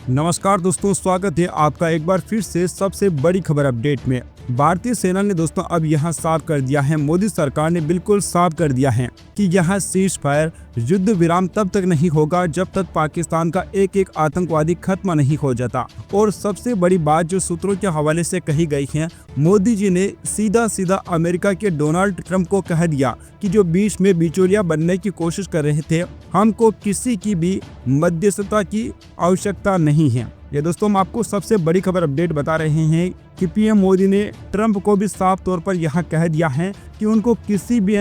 नमस्कार दोस्तों, स्वागत है आपका एक बार फिर से सबसे बड़ी खबर अपडेट में। भारतीय सेना ने दोस्तों अब यहां साफ कर दिया है, मोदी सरकार ने बिल्कुल साफ कर दिया है कि यहां सीज फायर युद्ध विराम तब तक नहीं होगा जब तक पाकिस्तान का एक एक आतंकवादी खत्म नहीं हो जाता। और सबसे बड़ी बात जो सूत्रों के हवाले से कही गई है, मोदी जी ने सीधा सीधा अमेरिका के डोनाल्ड ट्रंप को कह दिया कि जो बीच में बिचौलिया बनने की कोशिश कर रहे थे, हमको किसी की भी मध्यस्थता की आवश्यकता नहीं है। ये दोस्तों हम आपको सबसे बड़ी खबर अपडेट बता रहे हैं कि पीएम मोदी ने ट्रंप को भी साफ तौर पर यहां कह दिया है कि उनको किसी भी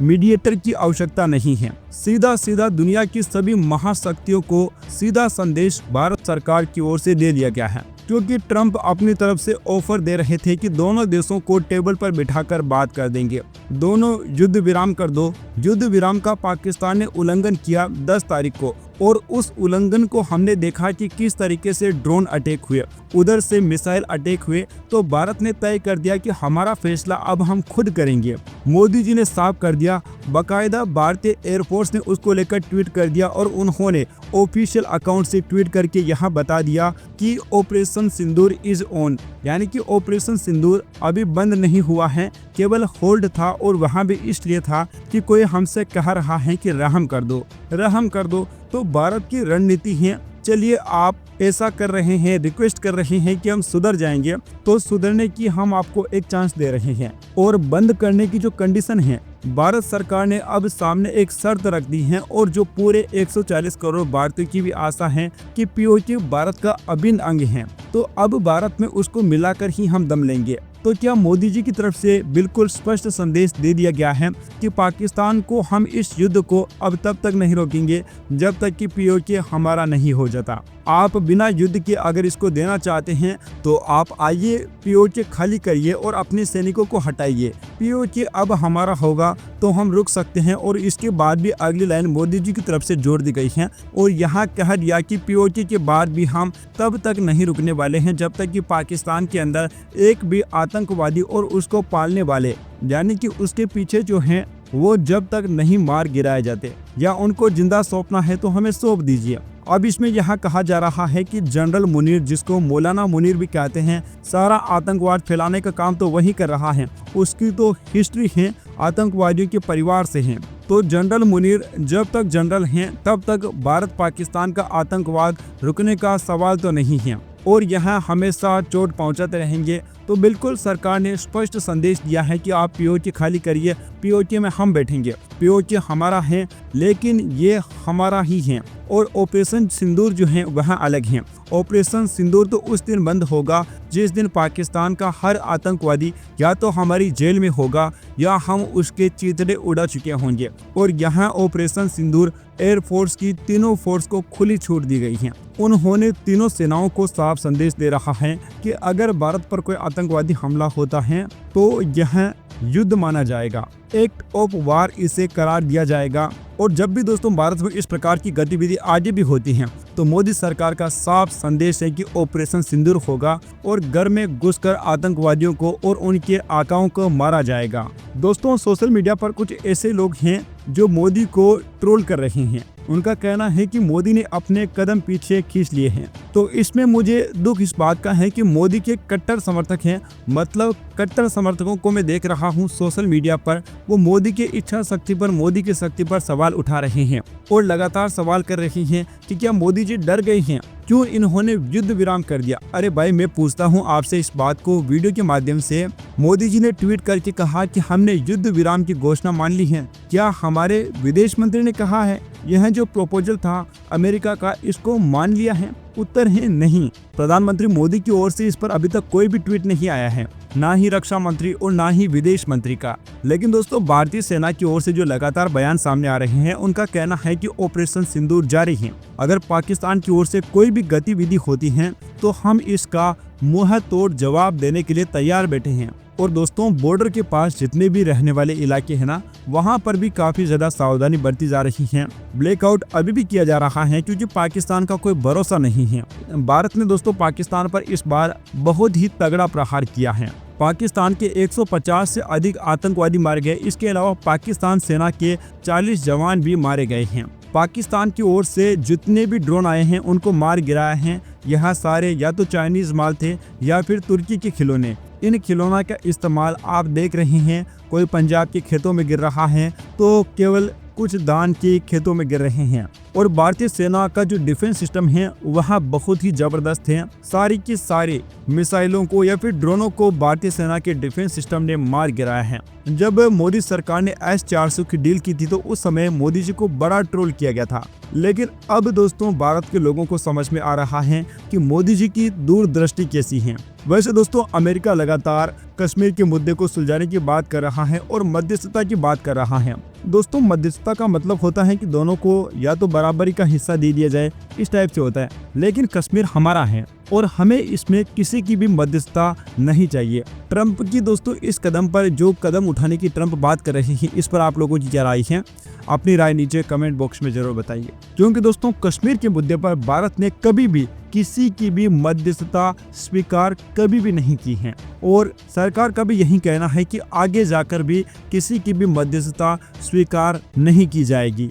मीडिएटर की आवश्यकता नहीं है। सीधा सीधा दुनिया की सभी महाशक्तियों को सीधा संदेश भारत सरकार की ओर से दे दिया गया है, क्योंकि ट्रंप अपनी तरफ से ऑफर दे रहे थे कि दोनों देशों को टेबल पर बिठाकर बात कर देंगे, दोनों युद्ध विराम कर दो। युद्ध विराम का पाकिस्तान ने उल्लंघन किया 10 तारीख को, और उस उल्लंघन को हमने देखा कि किस तरीके से ड्रोन अटैक हुए, उधर से मिसाइल अटैक हुए। तो भारत ने तय कर दिया कि हमारा फैसला अब हम खुद करेंगे। मोदी जी ने साफ कर दिया, बाकायदा भारतीय एयरफोर्स ने उसको लेकर ट्वीट कर दिया और उन्होंने ऑफिशियल अकाउंट से ट्वीट करके यहाँ बता दिया कि ऑपरेशन सिंदूर इज ऑन, यानी कि ऑपरेशन सिंदूर अभी बंद नहीं हुआ है, केवल होल्ड था। और वहाँ भी इसलिए था कि कोई हमसे कह रहा है कि रहम कर दो, रहम कर दो। तो भारत की रणनीति है, चलिए आप ऐसा कर रहे हैं, रिक्वेस्ट कर रहे हैं कि हम सुधर जाएंगे, तो सुधरने की हम आपको एक चांस दे रहे हैं। और बंद करने की जो कंडीशन है, भारत सरकार ने अब सामने एक शर्त रख दी है, और जो पूरे 140 करोड़ भारतीयों की भी आशा है कि पीओके भारत का अभिन्न अंग है, तो अब भारत में उसको मिलाकर ही हम दम लेंगे। तो क्या मोदी जी की तरफ से बिल्कुल स्पष्ट संदेश दे दिया गया है कि पाकिस्तान को हम इस युद्ध को अब तब तक नहीं रोकेंगे जब तक कि पीओके हमारा नहीं हो जाता। आप बिना युद्ध के अगर इसको देना चाहते हैं तो आप आइए, पीओके खाली करिए और अपने सैनिकों को हटाइए। पीओके अब हमारा होगा तो हम रुक सकते हैं। और इसके बाद भी अगली लाइन मोदी जी की तरफ से जोड़ दी गई है, और यहाँ कह दिया कि पीओके के बाद भी हम तब तक नहीं रुकने वाले हैं जब तक कि पाकिस्तान के अंदर एक भी आतंकवादी और उसको पालने वाले, यानी कि उसके पीछे जो हैं, वो जब तक नहीं मार गिराए जाते या उनको जिंदा सौंपना है तो हमें सौंप दीजिए। अब इसमें यहाँ कहा जा रहा है कि जनरल मुनीर, जिसको मौलाना मुनीर भी कहते हैं, सारा आतंकवाद फैलाने का काम तो वही कर रहा है, उसकी तो हिस्ट्री है आतंकवादियों के परिवार से है। तो जनरल मुनीर जब तक जनरल हैं तब तक भारत पाकिस्तान का आतंकवाद रुकने का सवाल तो नहीं है, और यहाँ हमेशा चोट पहुंचाते रहेंगे। तो बिल्कुल सरकार ने स्पष्ट संदेश दिया है कि आप पीओके खाली करिए, पीओके में हम बैठेंगे, पीओके हमारा है, लेकिन ये हमारा ही है। और ऑपरेशन सिंदूर जो है वह अलग है। ऑपरेशन सिंदूर तो उस दिन बंद होगा जिस दिन पाकिस्तान का हर आतंकवादी या तो हमारी जेल में होगा या हम उसके चीतड़े उड़ा चुके होंगे। और यहाँ ऑपरेशन सिंदूर एयरफोर्स की तीनों फोर्स को खुली छूट दी गई है। उन्होंने तीनों सेनाओं को साफ संदेश दे रहा है कि अगर भारत पर कोई आतंकवादी हमला होता है तो यह युद्ध माना जाएगा, एक्ट ऑफ वार इसे करार दिया जाएगा। और जब भी दोस्तों भारत में इस प्रकार की गतिविधि आगे भी होती हैं तो मोदी सरकार का साफ संदेश है कि ऑपरेशन सिंदूर होगा और घर में घुसकर आतंकवादियों को और उनके आकाओं को मारा जाएगा। दोस्तों सोशल मीडिया पर कुछ ऐसे लोग हैं जो मोदी को ट्रोल कर रहे हैं। उनका कहना है कि मोदी ने अपने कदम पीछे खींच लिए हैं। तो इसमें मुझे दुख इस बात का है कि मोदी के कट्टर समर्थक हैं, मतलब कट्टर समर्थकों को मैं देख रहा हूं सोशल मीडिया पर, वो मोदी की इच्छा शक्ति पर, मोदी की शक्ति पर सवाल उठा रहे हैं और लगातार सवाल कर रहे हैं कि क्या मोदी जी डर गए हैं, क्यों इन्होंने युद्ध विराम कर दिया। अरे भाई, मैं पूछता हूं आपसे इस बात को वीडियो के माध्यम से, मोदी जी ने ट्वीट करके कहा कि हमने युद्ध विराम की घोषणा मान ली है, क्या हमारे विदेश मंत्री ने कहा है यह जो प्रपोजल था अमेरिका का, इसको मान लिया है? उत्तर है नहीं। प्रधानमंत्री मोदी की ओर से इस पर अभी तक कोई भी ट्वीट नहीं आया है, ना ही रक्षा मंत्री और ना ही विदेश मंत्री का। लेकिन दोस्तों भारतीय सेना की ओर से जो लगातार बयान सामने आ रहे हैं, उनका कहना है कि ऑपरेशन सिंदूर जारी है। अगर पाकिस्तान की ओर से कोई भी गतिविधि होती है तो हम इसका मुंह तोड़ जवाब देने के लिए तैयार बैठे हैं। और दोस्तों बॉर्डर के पास जितने भी रहने वाले इलाके हैं ना, वहां पर भी काफी ज्यादा सावधानी बरती जा रही है। ब्लैकआउट अभी भी किया जा रहा है क्योंकि पाकिस्तान का कोई भरोसा नहीं है। भारत ने दोस्तों पाकिस्तान पर इस बार बहुत ही तगड़ा प्रहार किया है। पाकिस्तान के 150 से अधिक आतंकवादी मारे गए। इसके अलावा पाकिस्तान सेना के 40 जवान भी मारे गए हैं। पाकिस्तान की ओर से जितने भी ड्रोन आए हैं उनको मार गिराए हैं। यहाँ सारे या तो चाइनीज माल थे या फिर तुर्की के खिलौने। इन खिलौना का इस्तेमाल आप देख रहे हैं, कोई पंजाब के खेतों में गिर रहा है तो केवल कुछ दान के खेतों में गिर रहे हैं। और भारतीय सेना का जो डिफेंस सिस्टम है वह बहुत ही जबरदस्त है। सारी की सारी मिसाइलों को या फिर ड्रोनों को भारतीय सेना के डिफेंस सिस्टम ने मार गिराया है। जब मोदी सरकार ने S-400 की डील की थी तो उस समय मोदी जी को बड़ा ट्रोल किया गया था, लेकिन अब दोस्तों भारत के लोगों को समझ में आ रहा है कि मोदी जी की दूरदृष्टि कैसी है। वैसे दोस्तों अमेरिका लगातार कश्मीर के मुद्दे को सुलझाने की बात कर रहा है और मध्यस्थता की बात कर रहा है। दोस्तों मध्यस्थता का मतलब होता है कि दोनों को या तो बराबरी का हिस्सा दे दिया जाए, इस टाइप से होता है। लेकिन कश्मीर हमारा है और हमें इसमें किसी की भी मध्यस्थता नहीं चाहिए। ट्रंप की दोस्तों इस कदम पर जो कदम उठाने की ट्रंप बात कर रहे हैं, इस पर आप लोगों की क्या राय है? अपनी राय नीचे कमेंट बॉक्स में जरूर बताइए, क्योंकि दोस्तों कश्मीर के मुद्दे पर भारत ने कभी भी किसी की भी मध्यस्थता स्वीकार कभी भी नहीं की है और सरकार का भी यही कहना है कि आगे जाकर भी किसी की भी मध्यस्थता स्वीकार नहीं की जाएगी।